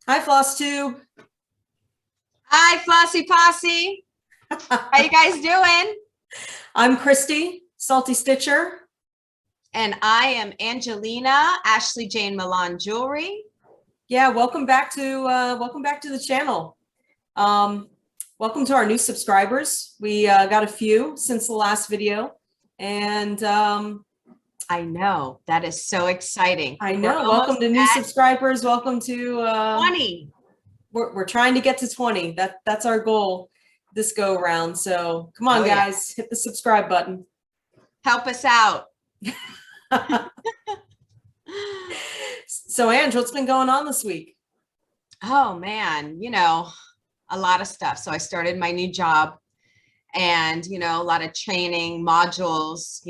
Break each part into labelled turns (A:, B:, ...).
A: Hi, Floss Tube.
B: Hi, Flossy Posse. How you guys doing?
A: I'm Christy, Salty Stitcher.
B: And I am Angelina, Ashley Jane Milan Jewelry.
A: Yeah, welcome back to the channel. Welcome to our new subscribers. We got a few since the last video, and
B: I know that is so exciting.
A: I know. Welcome to new subscribers. Welcome to
B: 20.
A: We're trying to get to 20. That's our goal this go around. So come on, guys, hit the subscribe button.
B: Help us out.
A: So, Ange, what's been going on this week?
B: Oh man, a lot of stuff. So I started my new job and, a lot of training modules,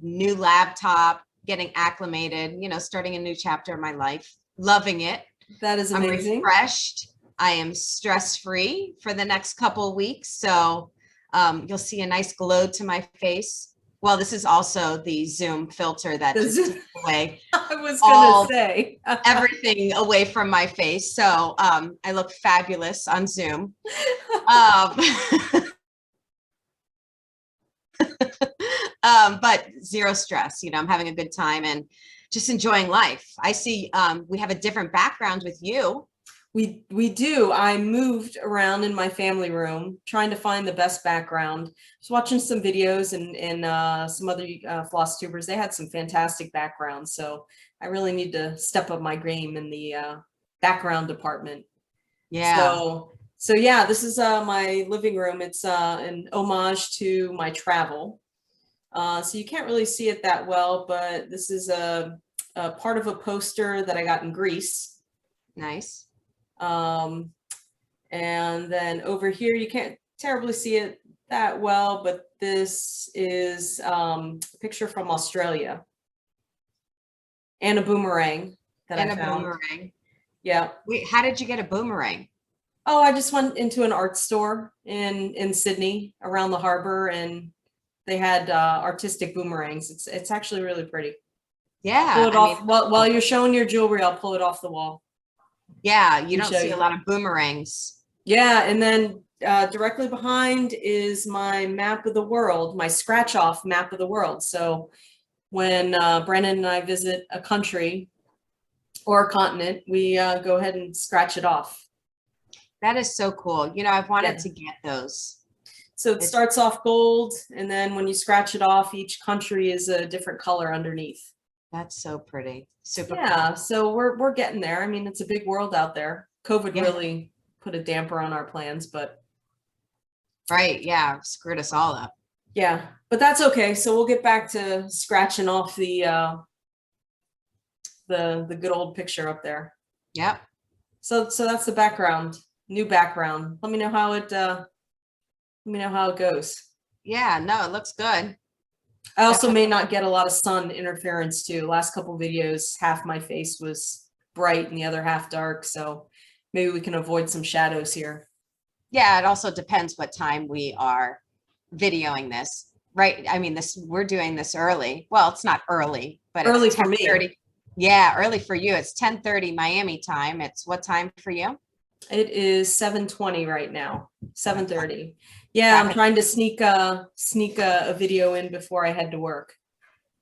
B: new laptop, getting acclimated, starting a new chapter of my life, loving it.
A: That is amazing.
B: I'm refreshed. I am stress-free for the next couple of weeks. So you'll see a nice glow to my face. Well, this is also the Zoom filter that just takes away
A: I was going to say
B: everything away from my face. So I look fabulous on Zoom. But zero stress. I'm having a good time and just enjoying life. I see we have a different background with you.
A: We do. I moved around in my family room trying to find the best background. I was watching some videos and some other floss tubers. They had some fantastic backgrounds. So I really need to step up my game in the background department.
B: Yeah.
A: So yeah, this is my living room. It's an homage to my travel. So you can't really see it that well, but this is a part of a poster that I got in Greece.
B: Nice.
A: And then over here, you can't terribly see it that well, but this is a picture from Australia and a boomerang that I found.
B: Boomerang.
A: Yeah.
B: Wait, how did you get a boomerang?
A: Oh, I just went into an art store in Sydney around the harbor, and they had artistic boomerangs. It's actually really pretty.
B: Yeah.
A: Pull it off while you're showing your jewelry. I'll pull it off the wall.
B: Yeah, you don't see a lot of boomerangs.
A: Yeah, and then directly behind is my map of the world, my scratch off map of the world. So when Brennan and I visit a country or a continent, we go ahead and scratch it off.
B: That is so cool. I've wanted to get those.
A: So it starts off gold, and then when you scratch it off, each country is a different color underneath.
B: That's so pretty. Super
A: cool. So we're getting there. I mean, it's a big world out there. COVID really put a damper on our plans, but
B: right, yeah, screwed us all up.
A: Yeah, but that's okay. So we'll get back to scratching off the good old picture up there.
B: Yep.
A: So that's the background, new background. Let me know how it goes.
B: Yeah, no, it looks good.
A: I also may not get a lot of sun interference too. Last couple videos, half my face was bright and the other half dark. So maybe we can avoid some shadows here.
B: Yeah, it also depends what time we are videoing this, right? I mean, we're doing this early. Well, it's not early, but
A: early
B: it's
A: for me.
B: Yeah, early for you. It's 10:30 Miami time. It's what time for you?
A: It is 7:20 right now. 7:30. Yeah, I'm trying to sneak a video in before I head to work.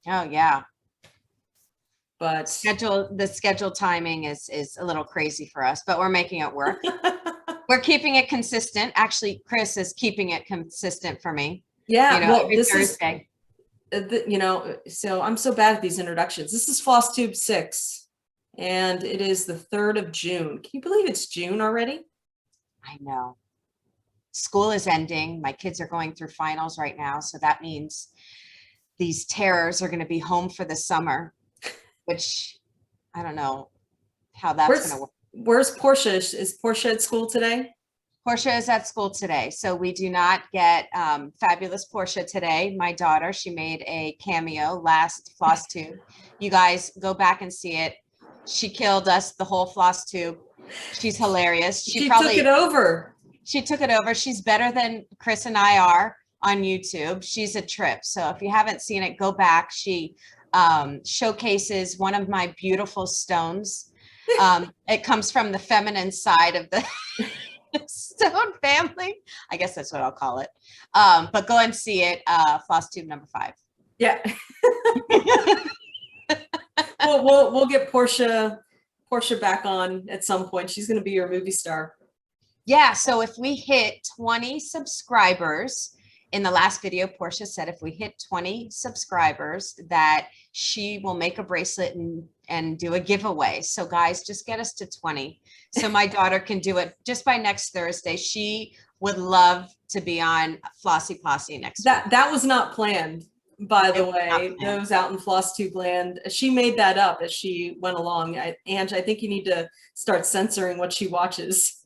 B: Oh yeah.
A: But
B: the schedule timing is a little crazy for us, but we're making it work. We're keeping it consistent. Actually, Chris is keeping it consistent for me.
A: Yeah, well,
B: this Thursday.
A: So I'm so bad at these introductions. This is Floss Tube 6, and it is the 3rd of June. Can you believe it's June already?
B: I know. School is ending. My kids are going through finals right now, so that means these terrors are going to be home for the summer, which I don't know how that's going to work.
A: Where's Portia? Is Portia at school today?
B: Portia is at school today, so we do not get fabulous Portia today. My daughter, she made a cameo last Floss Tube. You guys go back and see it. She killed us, the whole Floss Tube. She's hilarious.
A: She probably took it over.
B: She took it over. She's better than Chris and I are on YouTube. She's a trip. So if you haven't seen it, go back. She showcases one of my beautiful stones It comes from the feminine side of the Stone family. I guess that's what I'll call it. But go and see it, Floss Tube number 5.
A: Yeah. we'll get Portia back on at some point. She's going to be your movie star.
B: Yeah. So if we hit 20 subscribers, in the last video, Portia said if we hit 20 subscribers, that she will make a bracelet and do a giveaway. So guys, just get us to 20 so my daughter can do it just by next Thursday. She would love to be on Flossy Posse next week.
A: That was not planned, by the way. Those out in Floss Tube land, she made that up as she went along. Ange, I think you need to start censoring what she watches.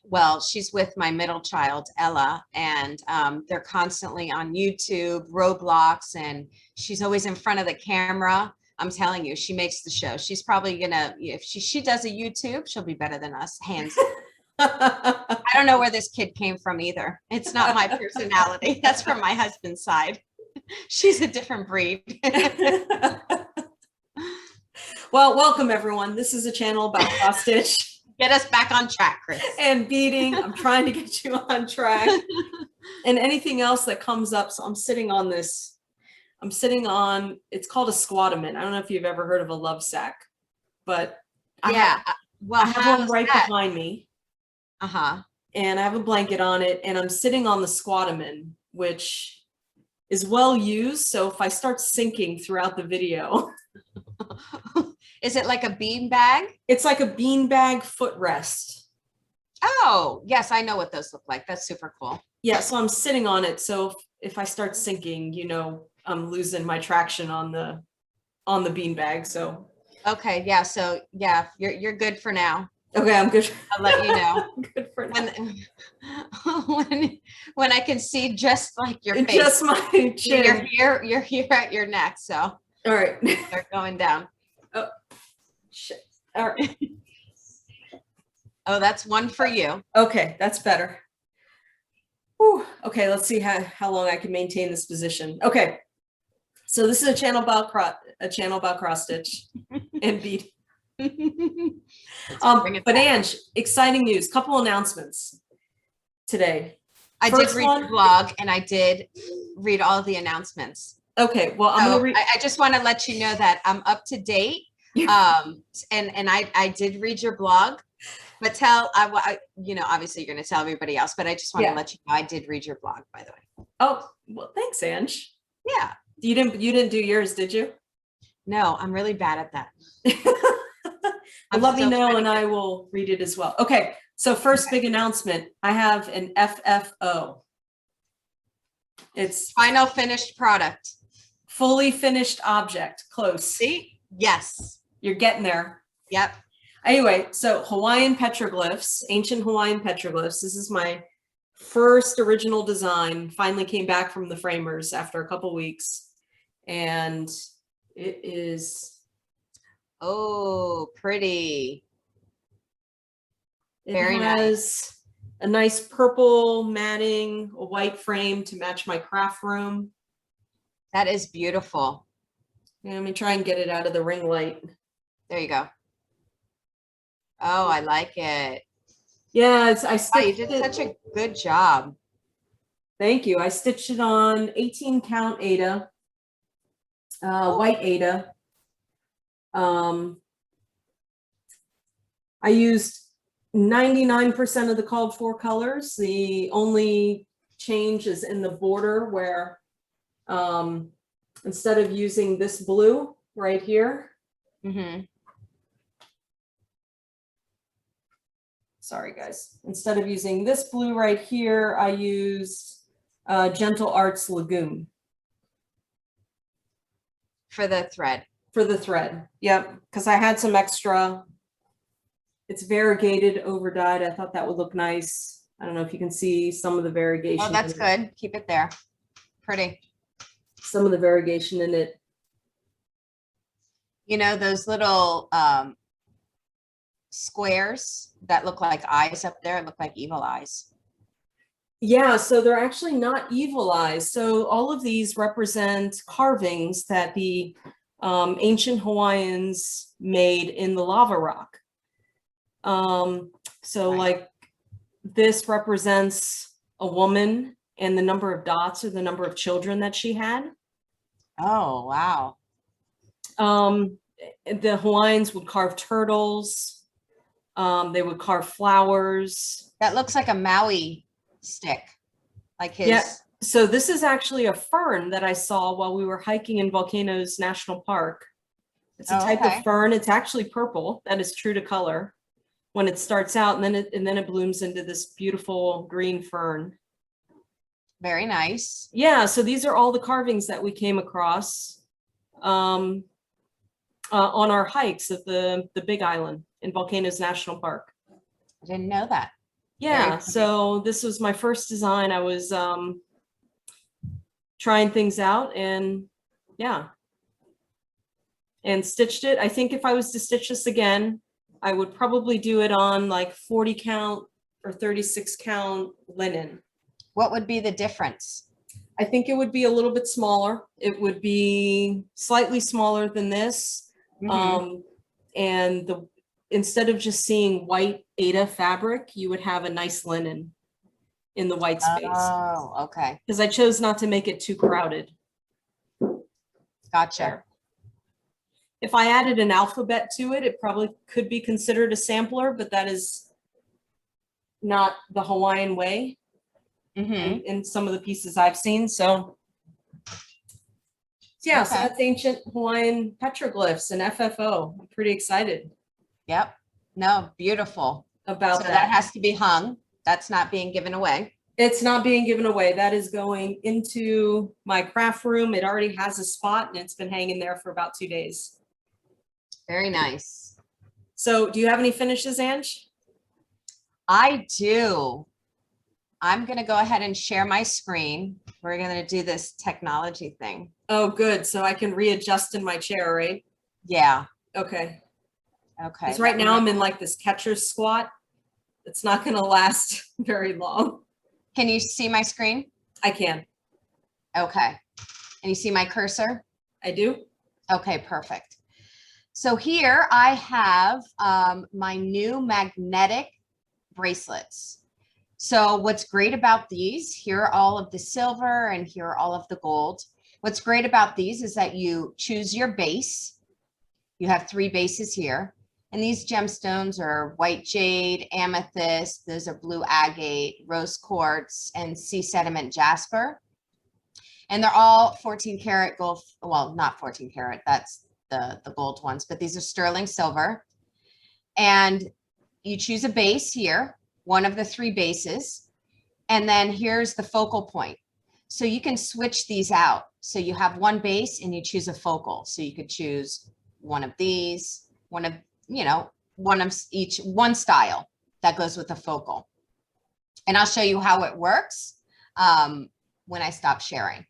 B: Well, she's with my middle child, Ella, and they're constantly on YouTube, Roblox, and she's always in front of the camera. I'm telling you, she makes the show. She's probably gonna, if she does a YouTube, she'll be better than us, hands down. I don't know where this kid came from either. It's not my personality. That's from my husband's side. She's a different breed.
A: Well, welcome everyone. This is a channel about cross stitch.
B: Get us back on track, Chris.
A: And beading. I'm trying to get you on track. And anything else that comes up. So I'm sitting on this. I'm sitting on, it's called a squatterman. I don't know if you've ever heard of a love sack, but
B: yeah.
A: I have one right behind me.
B: Uh-huh.
A: And I have a blanket on it, and I'm sitting on the squatterman, which is well used. So if I start sinking throughout the video.
B: Is it like a bean bag?
A: It's like a bean bag footrest.
B: Oh, yes, I know what those look like. That's super cool.
A: Yeah, so I'm sitting on it. So if I start sinking, you know, I'm losing my traction on the bean bag. So
B: okay, yeah. So yeah, you're good for now.
A: Okay, I'm good.
B: I'll let you know.
A: Good for now.
B: When I can see just like your face.
A: Just my chin.
B: You're here at your neck. So
A: all right.
B: They're going down.
A: Oh shit. All right.
B: Oh, that's one for you.
A: Okay, that's better. Whew. Okay, let's see how long I can maintain this position. Okay, so this is a channel about cross stitch and bead. But Ange, exciting news. Couple announcements today.
B: I did read your blog, and I did read all the announcements.
A: Okay, well, I'm gonna read.
B: I just want to let you know that I'm up to date. And I did read your blog, but you know, obviously you're going to tell everybody else, but I just want to let you know I did read your blog, by the way.
A: Oh, well, thanks, Ange.
B: Yeah.
A: You didn't do yours, did you?
B: No, I'm really bad at that.
A: Well, let me know and I will read it as well. Okay. So first big announcement, I have an FFO. It's
B: final finished product.
A: Fully finished object. Close.
B: See? Yes.
A: You're getting there.
B: Yep.
A: Anyway, so Hawaiian petroglyphs, ancient Hawaiian petroglyphs. This is my first original design. Finally came back from the framers after a couple weeks. And it is...
B: Oh, pretty.
A: Very nice. A nice purple matting, a white frame to match my craft room.
B: That is beautiful.
A: Yeah, let me try and get it out of the ring light.
B: There you go. Oh, I like it.
A: Yeah,
B: You did such a good job.
A: Thank you. I stitched it on 18 count Aida, white Aida. I used 99% of the called for colors. The only change is in the border where instead of using this blue right here. Sorry, guys. Instead of using this blue right here, I used Gentle Arts Lagoon.
B: For the thread.
A: For the thread. Yep. Because I had some extra. It's variegated over dyed. I thought that would look nice. I don't know if you can see some of the variegation.
B: Oh, that's good. Keep it there. Pretty.
A: Some of the variegation in it.
B: You know, those little squares that look like eyes up there, look like evil eyes.
A: Yeah, so they're actually not evil eyes. So all of these represent carvings that the ancient Hawaiians made in the lava rock. So
B: Right.
A: like this represents a woman, and the number of dots are the number of children that she had.
B: Oh, wow.
A: The Hawaiians would carve turtles. They would carve flowers.
B: That looks like a Maui stick, like his.
A: Yeah. So this is actually a fern that I saw while we were hiking in Volcanoes National Park. It's a type of fern. It's actually purple. That is true to color when it starts out, and then it blooms into this beautiful green fern.
B: Very nice.
A: Yeah. So these are all the carvings that we came across on our hikes of the Big Island in Volcanoes National Park.
B: I didn't know that.
A: Yeah. So this was my first design. I was trying things out, and yeah, and stitched it. I think if I was to stitch this again, I would probably do it on like 40 count or 36 count linen.
B: What would be the difference?
A: I think it would be a little bit smaller. It would be slightly smaller than this. And instead of just seeing white Aida fabric, you would have a nice linen in the white space.
B: Oh, okay.
A: Because I chose not to make it too crowded.
B: Gotcha.
A: There. If I added an alphabet to it, it probably could be considered a sampler, but that is not the Hawaiian way in some of the pieces I've seen. So yeah, so that's ancient Hawaiian petroglyphs and FFO. I'm pretty excited.
B: Yep. No, beautiful.
A: About
B: so that has to be hung. That's not being given away.
A: It's not being given away. That is going into my craft room. It already has a spot, and it's been hanging there for about 2 days.
B: Very nice.
A: So do you have any finishes, Ange?
B: I do. I'm going to go ahead and share my screen. We're going to do this technology thing.
A: Oh, good. So I can readjust in my chair, right?
B: Yeah.
A: Okay.
B: Okay.
A: Because right now I'm in like this catcher squat. It's not going to last very long.
B: Can you see my screen?
A: I can.
B: Okay. And you see my cursor?
A: I do.
B: Okay, perfect. So here I have my new magnetic bracelets. So what's great about these, here are all of the silver and here are all of the gold. What's great about these is that you choose your base. You have 3 bases here. And these gemstones are white jade, amethyst, those are blue agate, rose quartz, and sea sediment jasper. And they're all 14 karat gold. Well, not 14 karat, that's the gold ones, but these are sterling silver. And you choose a base here, one of the 3 bases. And then here's the focal point. So you can switch these out. So you have one base and you choose a focal. So you could choose one of these, one of, you know, one of each, one style that goes with the focal. And I'll show you how it works when I stop sharing.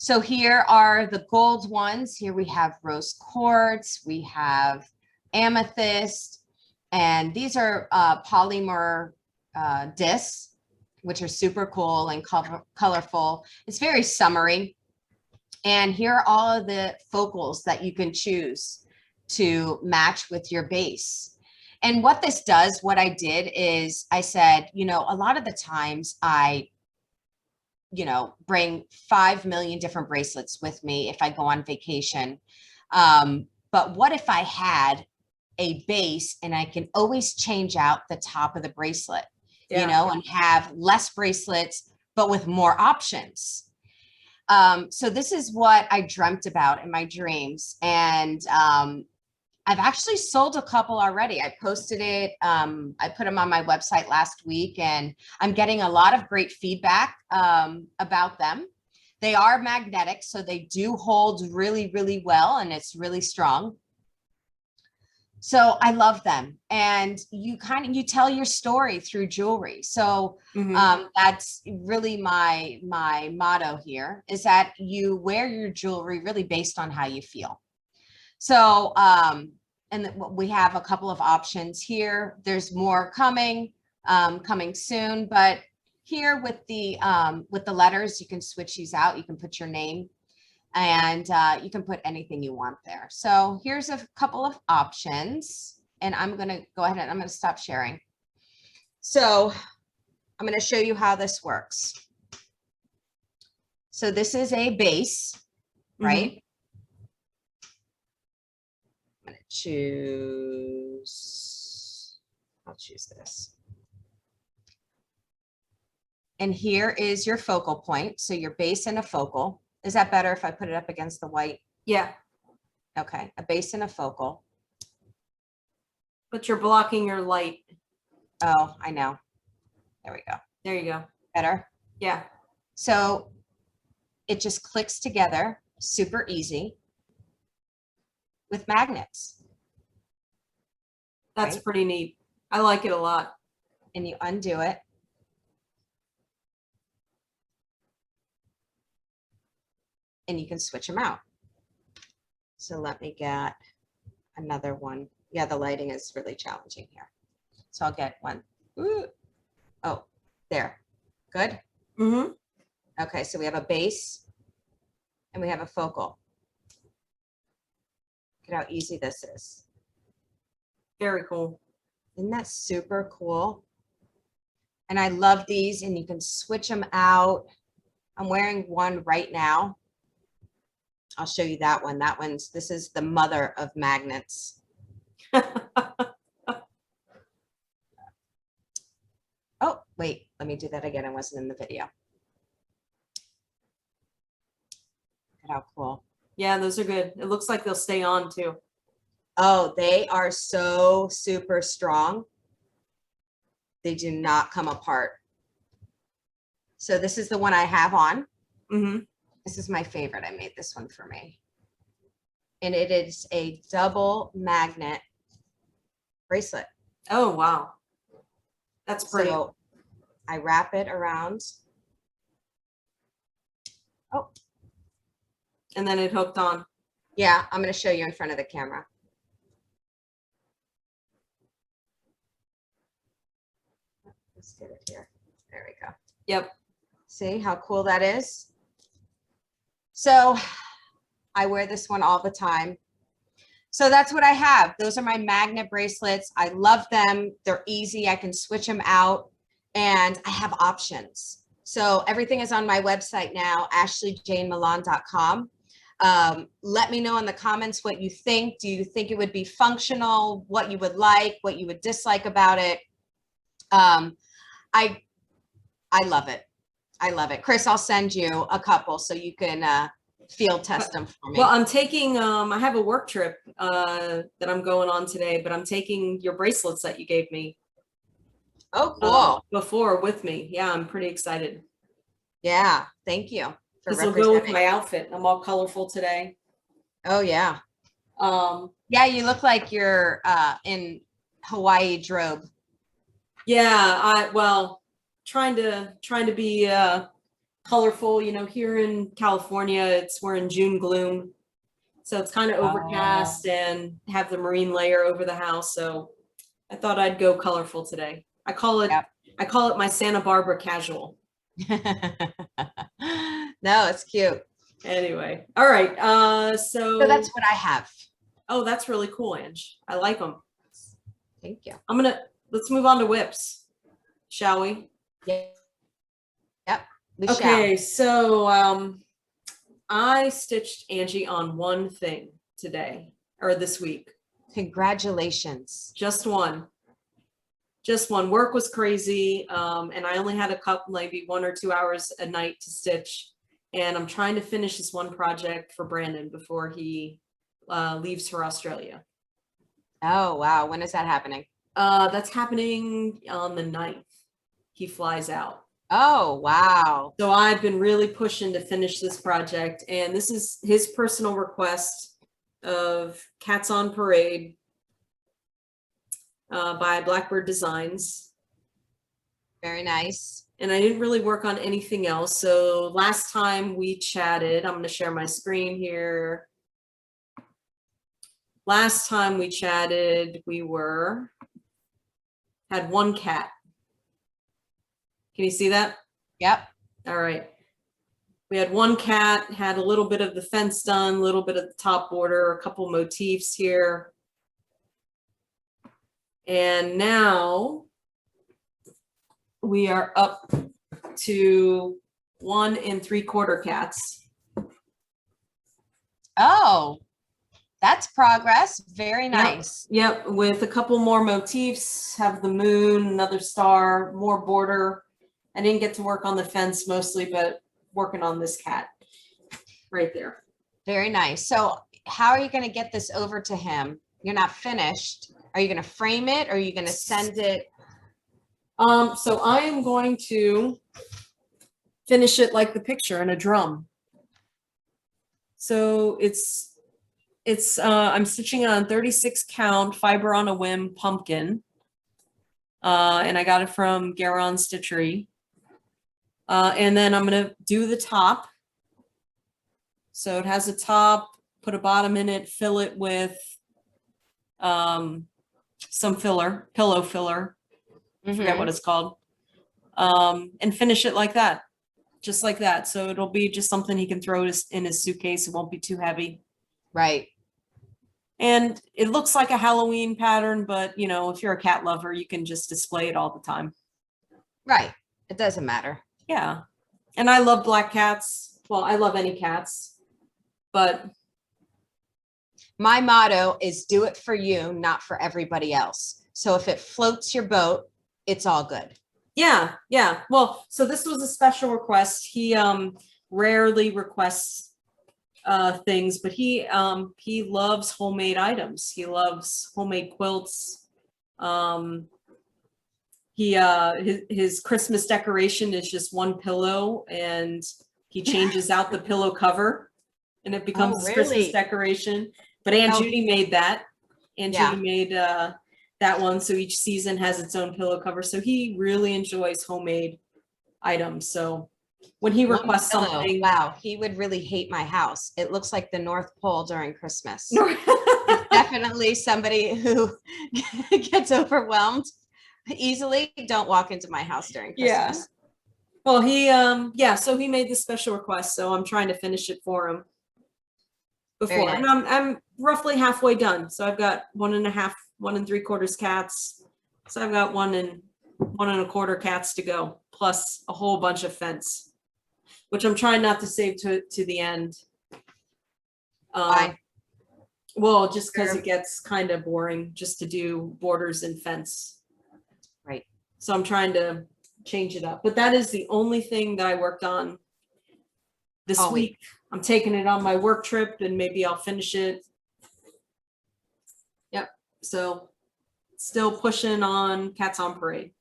B: So here are the gold ones. Here we have rose quartz, we have amethyst, and these are polymer discs, which are super cool and colorful. It's very summery. And here are all of the focals that you can choose to match with your base. And what this does, what I did is I said, you know, a lot of the times I, you know, bring 5 million different bracelets with me if I go on vacation. But what if I had a base and I can always change out the top of the bracelet, you know, and have less bracelets, but with more options. So this is what I dreamt about in my dreams. And I've actually sold a couple already. I posted it. I put them on my website last week, and I'm getting a lot of great feedback about them. They are magnetic, so they do hold really, really well, and it's really strong. So I love them. And you tell your story through jewelry. So that's really my motto here, is that you wear your jewelry really based on how you feel. So, and we have a couple of options here. There's more coming soon, but here with the letters, you can switch these out. You can put your name. and you can put anything you want there. So here's a couple of options, and I'm going to go ahead and I'm going to stop sharing. So I'm going to show you how this works. So this is a base, right? I'm going to choose, I'll choose this. And here is your focal point. So your base and a focal. Is that better if I put it up against the white?
A: Yeah.
B: Okay, a base and a focal.
A: But you're blocking your light.
B: Oh, I know. There we go.
A: There you go.
B: Better?
A: Yeah.
B: So it just clicks together, super easy, with magnets.
A: That's
B: right?
A: pretty neat. I like it a lot.
B: And you undo it. And you can switch them out. So let me get another one. Yeah, the lighting is really challenging here. So I'll get one. Ooh. Oh, there. Good.
A: Mm-hmm.
B: Okay, so we have a base and we have a focal. Look at how easy this is.
A: Very cool.
B: Isn't that super cool? And I love these, and you can switch them out. I'm wearing one right now. I'll show you that one. This is the mother of magnets. Oh, wait, let me do that again. I wasn't in the video. Look at how cool.
A: Yeah, those are good. It looks like they'll stay on too.
B: Oh, they are so super strong. They do not come apart. So this is the one I have on.
A: Mm-hmm.
B: This is my favorite. I made this one for me. And it is a double magnet bracelet.
A: Oh, wow. That's pretty.
B: So I wrap it around. Oh.
A: And then it hooked on.
B: Yeah, I'm going to show you in front of the camera. Let's get it here. There we go.
A: Yep.
B: See how cool that is? So I wear this one all the time. So that's what I have. Those are my magnet bracelets. I love them. They're easy. I can switch them out, and I have options. So everything is on my website now, ashleyjanemilan.com. Let me know in the comments what you think. Do you think it would be functional? What you would like, what you would dislike about it? I love it. I love it. Chris, I'll send you a couple so you can field test them for me.
A: Well, I'm taking, I have a work trip that I'm going on today, but I'm taking your bracelets that you gave me.
B: Oh, cool.
A: Before with me. Yeah, I'm pretty excited.
B: Yeah, thank you for
A: This will go with
B: representing.
A: my outfit. I'm all colorful today.
B: Oh, yeah. Yeah, you look like you're in Hawaii drobe.
A: Yeah, well, trying to be colorful. You know, here in California, we're in June gloom, so it's kind of overcast and have the marine layer over the house. So I thought I'd go colorful today. I call it my Santa Barbara casual.
B: No, it's cute.
A: Anyway, all right. So
B: that's what I have.
A: Oh, that's really cool, Ange. I like them.
B: Thank you.
A: Let's move on to whips, shall we?
B: Yep.
A: Okay, so I stitched Angie on one thing today or this week.
B: Congratulations.
A: Just one. Work was crazy, and I only had a couple, maybe 1 or 2 hours a night to stitch. And I'm trying to finish this one project for Brandon before he leaves for Australia.
B: Oh, wow. When is that happening?
A: That's happening on the 9th. He flies out.
B: Oh, wow.
A: So I've been really pushing to finish this project, and this is his personal request of Cats on Parade by Blackbird Designs.
B: Very nice.
A: And I didn't really work on anything else. So last time we chatted, I'm going to share my screen here. Last time we chatted, we had one cat. Can you see that?
B: Yep.
A: All right. We had one cat, had a little bit of the fence done, a little bit of the top border, a couple motifs here. And now we are up to 1 3/4 cats.
B: Oh, that's progress. Very nice.
A: Yep, with a couple more motifs, have the moon, another star, more border. I didn't get to work on the fence mostly, but working on this cat right there.
B: Very nice. So how are you going to get this over to him? You're not finished. Are you going to frame it or are you going to send it?
A: So I am going to finish it like the picture in a drum. So I'm stitching it on 36 count fiber on a whim pumpkin. And I got it from Garon Stitchery. And then I'm going to do the top. So it has a top, put a bottom in it, fill it with some filler, pillow filler. I forget what it's called. And finish it like that, just like that. So it'll be just something he can throw in his suitcase. It won't be too heavy.
B: Right.
A: And it looks like a Halloween pattern, but you know, if you're a cat lover, you can just display it all the time.
B: Right. It doesn't matter.
A: Yeah. And I love black cats. Well, I love any cats, but
B: my motto is do it for you, not for everybody else. So if it floats your boat, it's all good.
A: yeah. Yeah. Well, so this was a special request. He rarely requests things, but he loves homemade items. He loves homemade quilts. His Christmas decoration is just one pillow, and he changes out the pillow cover and it becomes his Christmas decoration. But Aunt Judy made that. Aunt Judy made that one. So each season has its own pillow cover. So he really enjoys homemade items. So when he requests something,
B: wow, he would really hate my house. It looks like the North Pole during Christmas. It's definitely somebody who gets overwhelmed easily. Don't walk into my house during Christmas.
A: Yeah. Well, so he made this special request, so I'm trying to finish it for him before.
B: Nice.
A: And I'm roughly halfway done. So I've got 1 3/4 cats. So I've got 1 1/4 cats to go, plus a whole bunch of fence, which I'm trying not to save to the end. Well, just because it gets kind of boring just to do borders and fence.
B: Right.
A: So I'm trying to change it up, but that is the only thing that I worked on this week. I'm taking it on my work trip and maybe I'll finish it. Yep. So still pushing on Cats on Parade.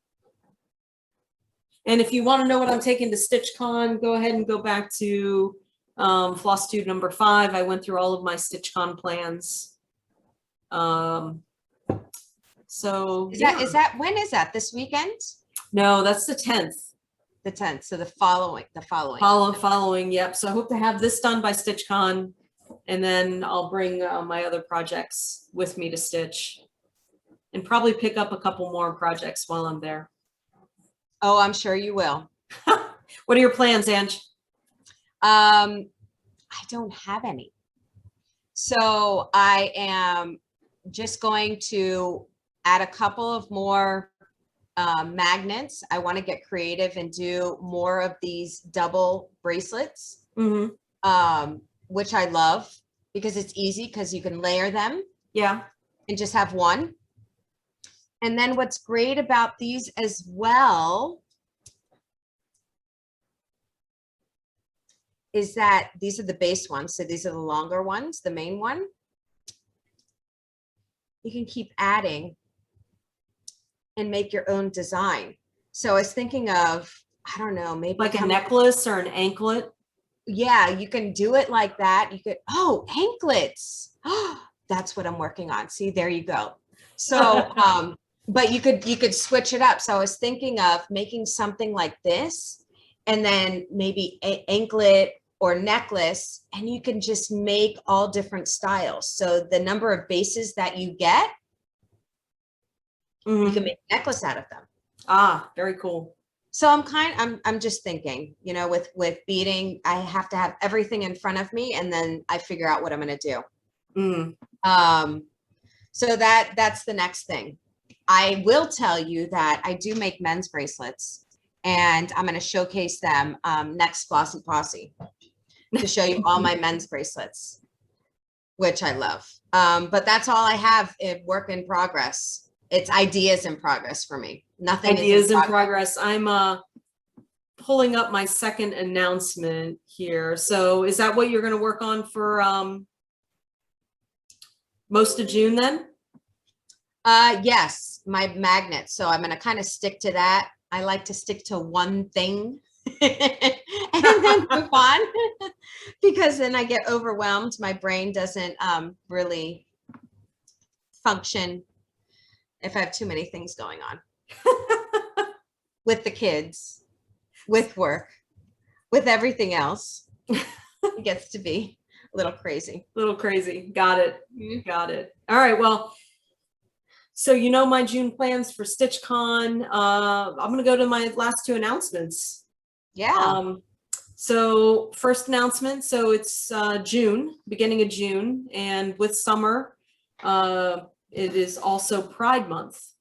A: And if you want to know what I'm taking to StitchCon, go ahead and go back to Floss Tube number 5. I went through all of my StitchCon plans. So
B: is that when is that? This weekend?
A: No, that's the 10th.
B: The 10th. So the following.
A: Following. Yep. So I hope to have this done by StitchCon, and then I'll bring my other projects with me to stitch, and probably pick up a couple more projects while I'm there.
B: Oh, I'm sure you will.
A: What are your plans, Ange?
B: I don't have any. So I am just going to add a couple of more magnets. I want to get creative and do more of these double bracelets, which I love because it's easy because you can layer them.
A: Yeah.
B: And just have one. And then what's great about these as well is that these are the base ones. So these are the longer ones, the main one. You can keep adding and make your own design. So I was thinking of, I don't know, maybe
A: like a necklace or an anklet.
B: Yeah, you can do it like that. You could, anklets. That's what I'm working on. See, there you go. So, but you could switch it up. So I was thinking of making something like this, and then maybe anklet or necklace, and you can just make all different styles. So the number of bases that you get, you can make a necklace out of them.
A: Ah, very cool.
B: So I'm just thinking, you know, with beading, I have to have everything in front of me and then I figure out what I'm going to do. So that's the next thing. I will tell you that I do make men's bracelets, and I'm going to showcase them next Flossy Posse to show you all my men's bracelets, which I love. But that's all I have in work in progress. It's ideas in progress for me. Nothing
A: Ideas in progress. I'm pulling up my second announcement here. So is that what you're going to work on for most of June then?
B: Yes, my magnet. So I'm going to kind of stick to that. I like to stick to one thing and then move on because then I get overwhelmed. My brain doesn't really function if I have too many things going on with the kids, with work, with everything else. It gets to be a little crazy.
A: A little crazy. Got it. Got it. All right. Well, so you know my June plans for StitchCon. I'm going to go to my last two announcements.
B: Yeah.
A: So first announcement. So it's June, beginning of June, and with summer, it is also Pride Month.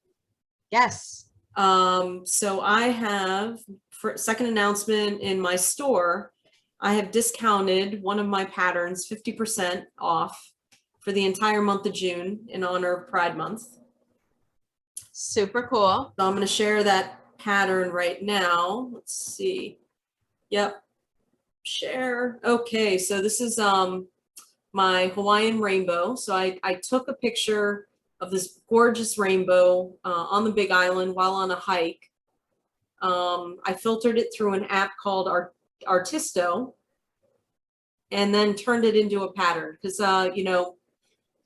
B: Yes.
A: So I have, for second announcement, in my store, I have discounted one of my patterns 50% off for the entire month of June in honor of Pride Month.
B: Super cool.
A: So I'm going to share that pattern right now. Let's see. Yep. Share. Okay. So this is my Hawaiian Rainbow. So I took a picture of this gorgeous rainbow on the Big Island while on a hike. I filtered it through an app called Artisto and then turned it into a pattern because, you know,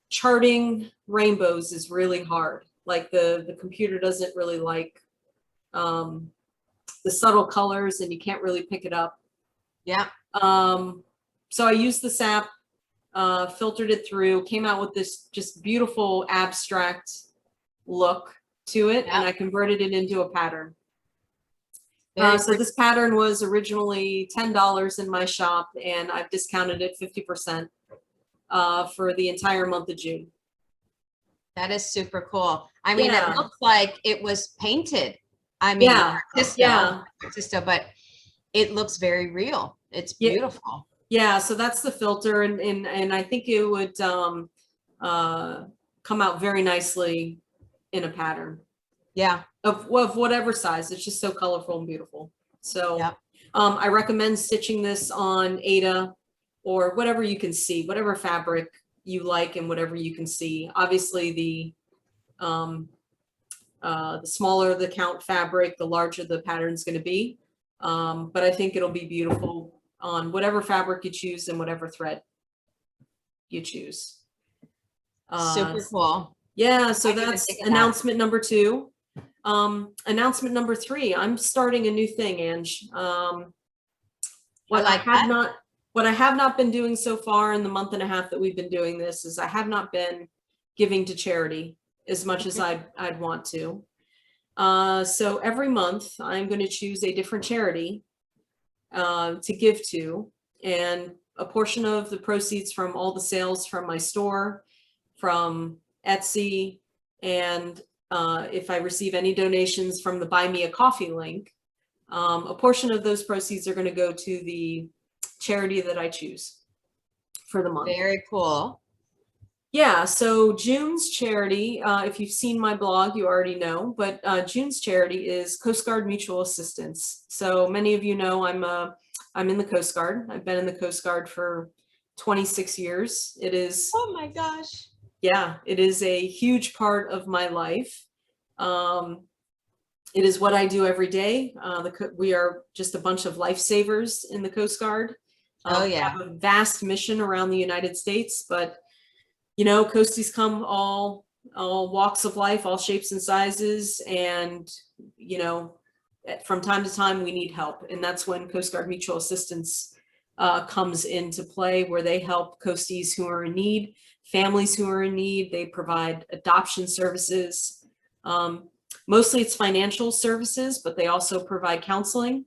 A: charting rainbows is really hard. Like the computer doesn't really like the subtle colors and you can't really pick it up.
B: Yeah.
A: So I used this app, filtered it through, came out with this just beautiful abstract look to it, and I converted it into a pattern. So this pattern was originally $10 in my shop, and I've discounted it 50% for the entire month of June.
B: That is super cool. I mean, it looks like it was painted. I mean, Artisto, but it looks very real. It's beautiful.
A: Yeah, so that's the filter, and I think it would come out very nicely in a pattern.
B: Yeah.
A: Of whatever size. It's just so colorful and beautiful. So I recommend stitching this on Aida or whatever you can see, whatever fabric you like and whatever you can see. Obviously the smaller the count fabric, the larger the pattern is going to be. But I think it'll be beautiful on whatever fabric you choose and whatever thread you choose.
B: Super cool.
A: Yeah, so that's announcement number 2. Announcement number 3, I'm starting a new thing, Ange. What I have not been doing so far in the month and a half that we've been doing this is I have not been giving to charity as much as I'd want to. So every month I'm going to choose a different charity to give to, and a portion of the proceeds from all the sales from my store, from Etsy, and if I receive any donations from the Buy Me a Coffee link, a portion of those proceeds are going to go to the charity that I choose for the month.
B: Very cool.
A: Yeah, so June's charity, if you've seen my blog, you already know, but June's charity is Coast Guard Mutual Assistance. So many of you know I'm in the Coast Guard. I've been in the Coast Guard for 26 years. It is,
B: oh my gosh.
A: Yeah, it is a huge part of my life. It is what I do every day. We are just a bunch of lifesavers in the Coast Guard. We have a vast mission around the United States, but you know, coasties come all walks of life, all shapes and sizes, and you know, from time to time we need help, and that's when Coast Guard Mutual Assistance comes into play, where they help coasties who are in need, families who are in need. They provide adoption services. Mostly it's financial services, but they also provide counseling.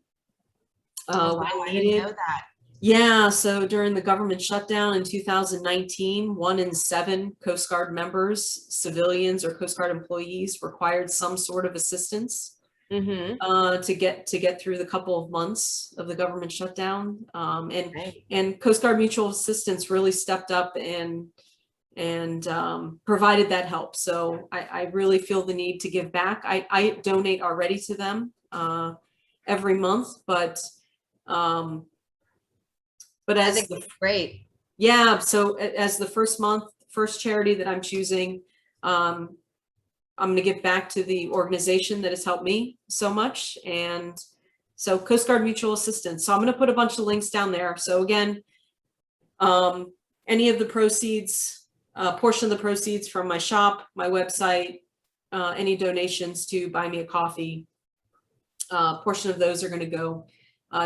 B: Oh, wow,
A: When
B: I didn't
A: needed.
B: know that.
A: Yeah, so during the government shutdown in 2019, 1 in 7 Coast Guard members, civilians or Coast Guard employees, required some sort of assistance to get through the couple of months of the government shutdown. And Coast Guard Mutual Assistance really stepped up and provided that help. So I really feel the need to give back. I donate already to them every month, but
B: I
A: as
B: think
A: the,
B: it's great.
A: yeah, so as the first charity that I'm choosing, I'm going to give back to the organization that has helped me so much. And so Coast Guard Mutual Assistance. So I'm going to put a bunch of links down there. So again, any of the proceeds, portion of the proceeds from my shop, my website, any donations to buy me a coffee, portion of those are going to go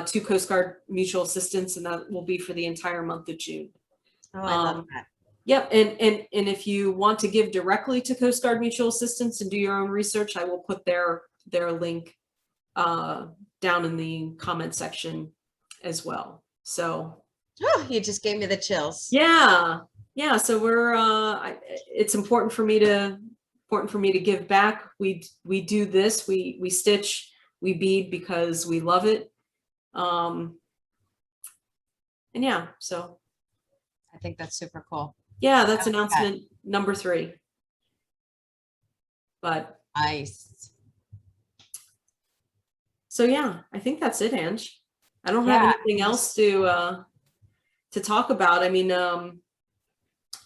A: to Coast Guard Mutual Assistance, and that will be for the entire month of June.
B: Oh, I love that.
A: Yep, and if you want to give directly to Coast Guard Mutual Assistance and do your own research, I will put their link down in the comment section as well. So
B: Oh, you just gave me the chills.
A: yeah, so we're it's important for me to give back. We do this, we stitch, we bead because we love it. And yeah, so
B: I think that's super cool.
A: yeah, that's announcement number 3. But
B: Nice.
A: so yeah, I think that's it, Ange. I don't have anything else to talk about. I mean,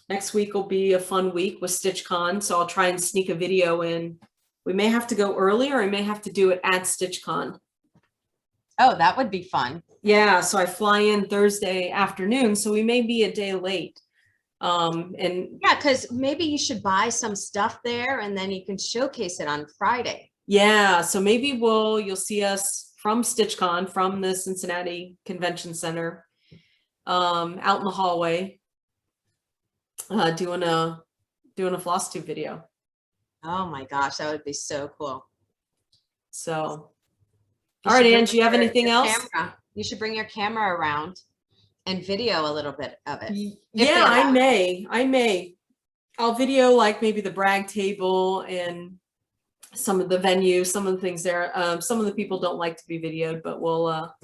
A: next week will be a fun week with StitchCon, so I'll try and sneak a video in. We may have to go early, or I may have to do it at StitchCon.
B: Oh, that would be fun.
A: Yeah, so I fly in Thursday afternoon, so we may be a day late. And
B: yeah, because maybe you should buy some stuff there and then you can showcase it on Friday.
A: Yeah, so maybe you'll see us from StitchCon, from the Cincinnati Convention Center, out in the hallway, doing a floss tube video.
B: Oh my gosh, that would be so cool.
A: So, all right, Ange, you have anything else?
B: You should bring your camera around and video a little bit of it.
A: Yeah, I may. I'll video like maybe the brag table and some of the venues, some of the things there. Some of the people don't like to be videoed, but we'll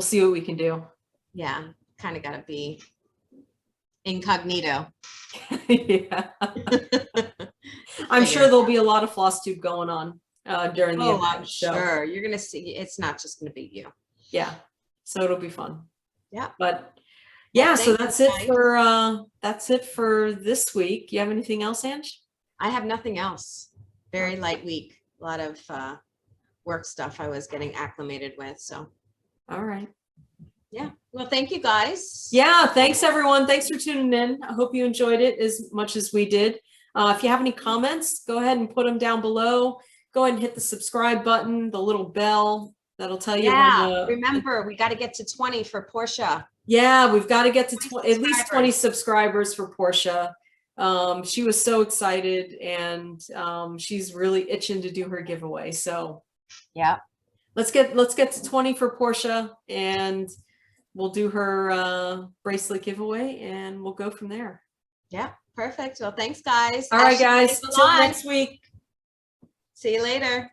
A: see what we can do.
B: Yeah, kind of got to be incognito.
A: Yeah. I'm sure there'll be a lot of floss tube going on during the event.
B: I'm sure you're gonna see. It's not just gonna be you.
A: Yeah, so it'll be fun.
B: Yeah,
A: but yeah, so that's it for this week. You have anything else, Ange?
B: I have nothing else. Very light week. A lot of work stuff I was getting acclimated with. So,
A: all right.
B: Yeah. Well, thank you guys.
A: Yeah, thanks everyone. Thanks for tuning in. I hope you enjoyed it as much as we did. If you have any comments, go ahead and put them down below. Go ahead and hit the subscribe button, the little bell that'll tell you.
B: Yeah, remember, we got to get to 20 for Portia.
A: Yeah, we've got to get to at least 20 subscribers for Portia. She was so excited, and she's really itching to do her giveaway. So
B: yeah,
A: let's get to 20 for Portia, and we'll do her bracelet giveaway, and we'll go from there.
B: Yeah, perfect. Well, thanks, guys.
A: All right, guys. Till next week.
B: See you later.